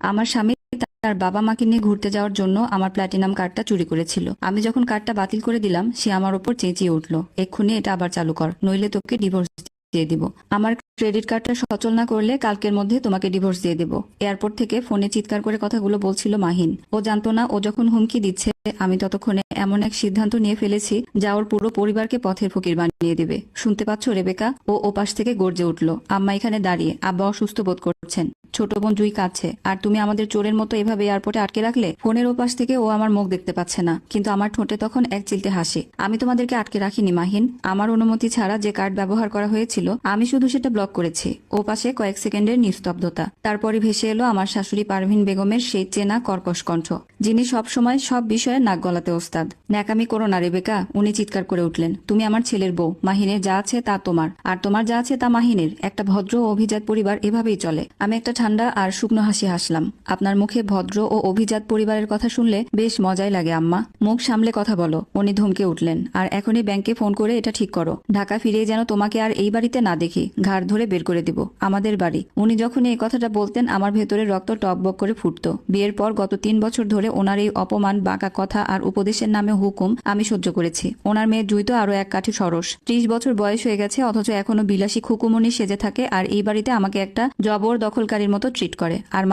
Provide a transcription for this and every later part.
আমার স্বামী তার বাবা মাকে নিয়ে ঘুরতে যাওয়ার জন্য আমার প্ল্যাটিনাম কার্ডটা চুরি করেছিল। আমি যখন কার্ডটা বাতিল করে দিলাম, সে আমার ওপর চেঁচিয়ে উঠল, এক্ষুনি এটা আবার চালু কর, নইলে তোকে ডিভোর্স দিয়ে দিব। আমার ক্রেডিট কার্ডটা সচল না করলে কালকের মধ্যে তোমাকে ডিভোর্স দিয়ে দেব। এয়ারপোর্ট থেকে ফোনে চিৎকার করে কথাগুলো বলছিল মাহিন। ও জানতো না ও যখন হুমকি দিচ্ছে আমি ততক্ষণে এমন এক সিদ্ধান্ত নিয়ে ফেলেছি যা ওর পুরো পরিবারকে পথের ফকির বানিয়ে দেবে। শুনতে পাচ্ছ রেবেকা? ও ওপাশ থেকে গর্জে উঠল, আম্মা এখানে দাঁড়িয়ে, আব্বা অসুস্থ বোধ করছেন, ছোট বোন জুই কাঁদছে, আর তুমি আমাদের চোরের মতো এভাবে এয়ারপোর্টে আটকে রাখলে। ফোনের ওপাশ থেকে ও আমার মুখ দেখতে পাচ্ছে না, কিন্তু আমার ঠোঁটে তখন এক চিলতে হাসি। আমি তোমাদেরকে আটকে রাখিনি মাহিন, আমার অনুমতি ছাড়া যে কার্ড ব্যবহার করা হয়েছিল আমি শুধু সেটা ব্লক করেছি। ও পাশে কয়েক সেকেন্ডের নিস্তব্ধতা, তারপরে ভেসে এলো আমার শাশুড়ি পারভিন বেগমের সেই চেনা কর্কশ কণ্ঠ, যিনি সবসময় সব বিষয়ে নাক গলাতে ওস্তাদ। ন্যাকামি করো না রেবেকা, উনি চিৎকার করে উঠলেন, তুমি আমার ছেলের বউ, মাহিনের যা আছে তা তোমার, আর তোমার যা আছে তা মাহিনের। একটা ভদ্র ও অভিজাত পরিবার এভাবেই চলে। আমি একটা ঠান্ডা আর শুকনো হাসি হাসলাম। আপনার মুখে ভদ্র ও অভিজাত পরিবারের কথা শুনলে বেশ মজাই লাগে আম্মা, মুখ সামলে কথা বলো। উনি ধমকে উঠলেন, আর এখনই ব্যাংকে ফোন করে এটা ঠিক করো, ঢাকা ফিরে যেন তোমাকে আর এই বাড়িতে না দেখি, ঘাড় ধরে বের করে দিব। আমাদের বাড়ি। উনি যখন এই কথাটা বলতেন আমার ভেতরে রক্ত টকবক করে ফুটতো। বিয়ের পর গত 3 বছর ধরে ওনার এই অপমান, বাঁকা কথা আর উপদেশের নামে হুকুম আমি সহ্য করেছি। ওনার মেয়ে জুই তো আরো এক কাঠি সরস, 30 বছর বয়স হয়ে গেছে, অথচ এখনো বিলাসী খুকুমনি সেজে থাকে, আর এই বাড়িতে আমাকে একটা জবর দখলকারীর মতো ট্রিট করে। আর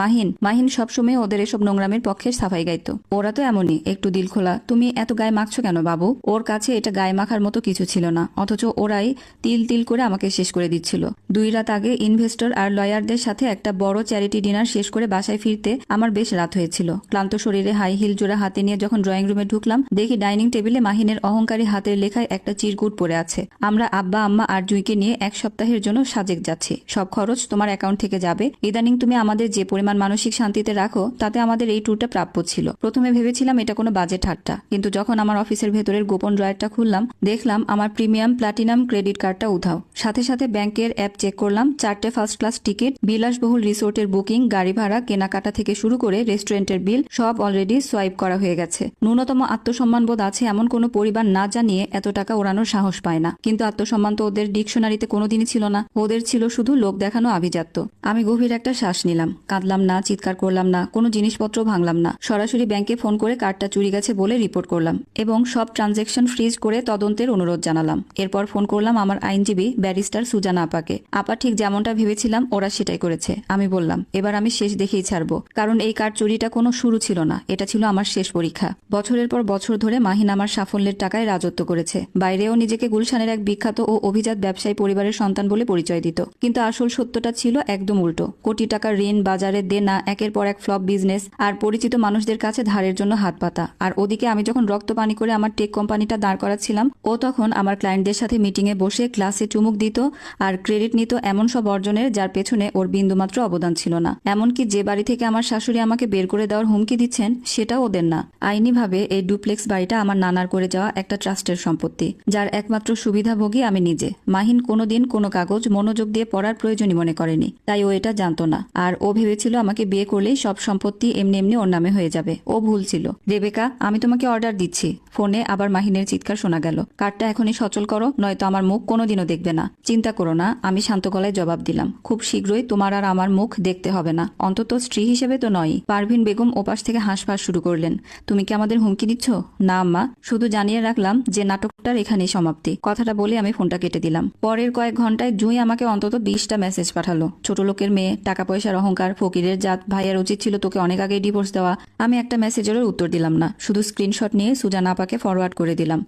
মাহিন সবসময় ওদের এসব নোংরামের পক্ষে সাফাই গাইতো। ওরা তো এমনই, একটু দিল খোলা। তুমি এত গায়ে মাখছো কেন বাবু? ওর কাছে এটা গায়ে মাখার মতো কিছু ছিল না, অথচ ওরাই তিল তিল করে আমাকে শেষ করে দিচ্ছিল। 2 রাত আগে ইনভেস্টর আর লয়ারদের সাথে একটা বড় চ্যারিটি ডিনার শেষ করে বাসায় ফিরতে আমার বেশ রাত হয়েছিল। ক্লান্ত শরীরে হাই হিল জোড়া হাতে নিয়ে যখন ড্রয়িং রুমে ঢুকলাম, দেখি ডাইনিং টেবিলে মাহিনের অহংকারী হাতের লেখায় একটা চিরকুট পড়ে আছে। আমরা আব্বা আম্মা আর জুইকে নিয়ে 1 সপ্তাহের জন্য সাজেক যাচ্ছি, সব খরচ তোমার অ্যাকাউন্ট থেকে যাবে। ইদানিং তুমি আমাদের যে পরিমাণ মানসিক শান্তিতে রাখো তাতে আমাদের এই ট্যুরটা প্রাপ্য ছিল। প্রথমে ভেবেছিলাম এটা কোনো বাজে ঠাট্টা, কিন্তু যখন আমার অফিসের ভেতরের গোপন ড্রয়ারটা খুললাম, দেখলাম আমার প্রিমিয়াম প্লাটিনাম ক্রেডিট কার্ডটা উধাও। সাথে সাথে ব্যাংকের অ্যাপ চেক করলাম, 4টে ফার্স্ট ক্লাস টিকিট, বিলাসবহুল রিসোর্টের বুকিং, গাড়ি ভাড়া, কেনাকাটা থেকে শুরু করে রেস্টুরেন্টের বিল সব অলরেডি সোয়াইপ করা হয়ে গেছে। ন্যূনতম আত্মসম্মান বোধ আছে এমন কোনো পরিবার না জানিয়ে এত টাকা ওড়ানোর সাহস পায় না, কিন্তু আত্মসম্মান তো ওদের ডিকশনারিতে কোনোদিনই ছিল না। ওদের ছিল শুধু লোক দেখানো আভিজাত্য। আমি গভীর একটা শ্বাস নিলাম, কাঁদলাম না, চিৎকার করলাম না, কোনো জিনিসপত্র ভাঙলাম না। সরাসরি ব্যাংকে ফোন করে কার্ডটা চুরি গেছে বলে রিপোর্ট করলাম এবং সব ট্রানজেকশন ফ্রিজ করে তদন্তের অনুরোধ জানালাম। এরপর ফোন করলাম আমার আইনজীবী ব্যারিস্টার সুজানা আপাকে। আপা ঠিক যেমনটা ভেবেছিলাম ওরা সেটাই করেছে। আমি বললাম, এবার আমি শেষ দেখেই ছাড়বো, কারণ এই কার্ড চুরিটা কোনো শুরু ছিল না, এটা ছিল আমার শেষ পরীক্ষা। বছরের পর বছর ধরে মাহিন আমার সাফল্যের টাকায় রাজত্ব করেছে। বাইরেও নিজেকে গুলশানের এক বিখ্যাত ও অভিজাত ব্যবসায়ী পরিবারের সন্তান বলে পরিচয় দিত, কিন্তু আসল সত্যটা ছিল একদম উল্টো। কোটি টাকার ঋণ, বাজারে দেনা, একের পর এক ফ্লপ বিজনেস, আর পরিচিত মানুষদের কাছে ধারের জন্য হাত পাতা। আর ওদিকে আমি যখন রক্ত পানি করে আমার টেক কোম্পানিটা দাঁড় করাচ্ছিলাম, ও তখন আমার ক্লায়েন্টদের সাথে মিটিংয়ে বসে ক্লাসে চুমুক দিত আর ক্রেডিট নিত এমন সব অর্জনের যার পেছনে ওর বিন্দুমাত্র অবদান ছিল না। এমনকি যে বাড়ি থেকে আমার শাশুড়ি আমাকে বের করে দেওয়ার হুমকি দিচ্ছেন সেটাও ওদের না। আইনিভাবে এই ডুপ্লেক্স বাড়িটা আমার নানার করে যাওয়া একটা ট্রাস্টের সম্পত্তি, যার একমাত্র সুবিধাভোগী আমি নিজে। মাহিন কোনোদিন কোনো কাগজ মনোযোগ দিয়ে পড়ার প্রয়োজনই মনে করেনি, তাই ও এটা জানতো না। আর ও ভেবেছিল আমাকে বিয়ে করলেই সব সম্পত্তি এমনি এমনি ওর নামে হয়ে যাবে। ও ভুল ছিল। রেবেকা, আমি তোমাকে অর্ডার দিচ্ছি। ফোনে আবার মাহিনের চিৎকার শোনা গেল, কার্ডটা এখনই সচল করো, নয়তো আমার মুখ কোনোদিনও দেখবে না। চিন্তা করো না, আমি শান্ত গলায় জবাব দিলাম, খুব শীঘ্রই তোমার আর আমার মুখ দেখতে হবে না, অন্তত স্ত্রী হিসেবে তো নয়। পারভিন বেগম ওপাশ থেকে হাঁসফাঁস শুরু করলেন, তুমি কি আমাদের হুমকি দিচ্ছ? না আম্মা, শুধু জানিয়ে রাখলাম যে নাটকটার এখানেই সমাপ্তি। কথাটা বলে আমি ফোনটা কেটে দিলাম। পরের কয়েক ঘন্টায় জুই আমাকে অন্তত 20টা মেসেজ পাঠালো। ছোট লোকের মেয়ে, টাকা পয়সার অহংকার, ফকিরের জাত, ভাইয়ের উচিত ছিল তোকে অনেক আগেই ডিভোর্স দেওয়া। আমি একটা মেসেজেরও উত্তর দিলাম না, শুধু স্ক্রিনশট নিয়ে সুজানা আপাকে ফরওয়ার্ড করে দিলাম।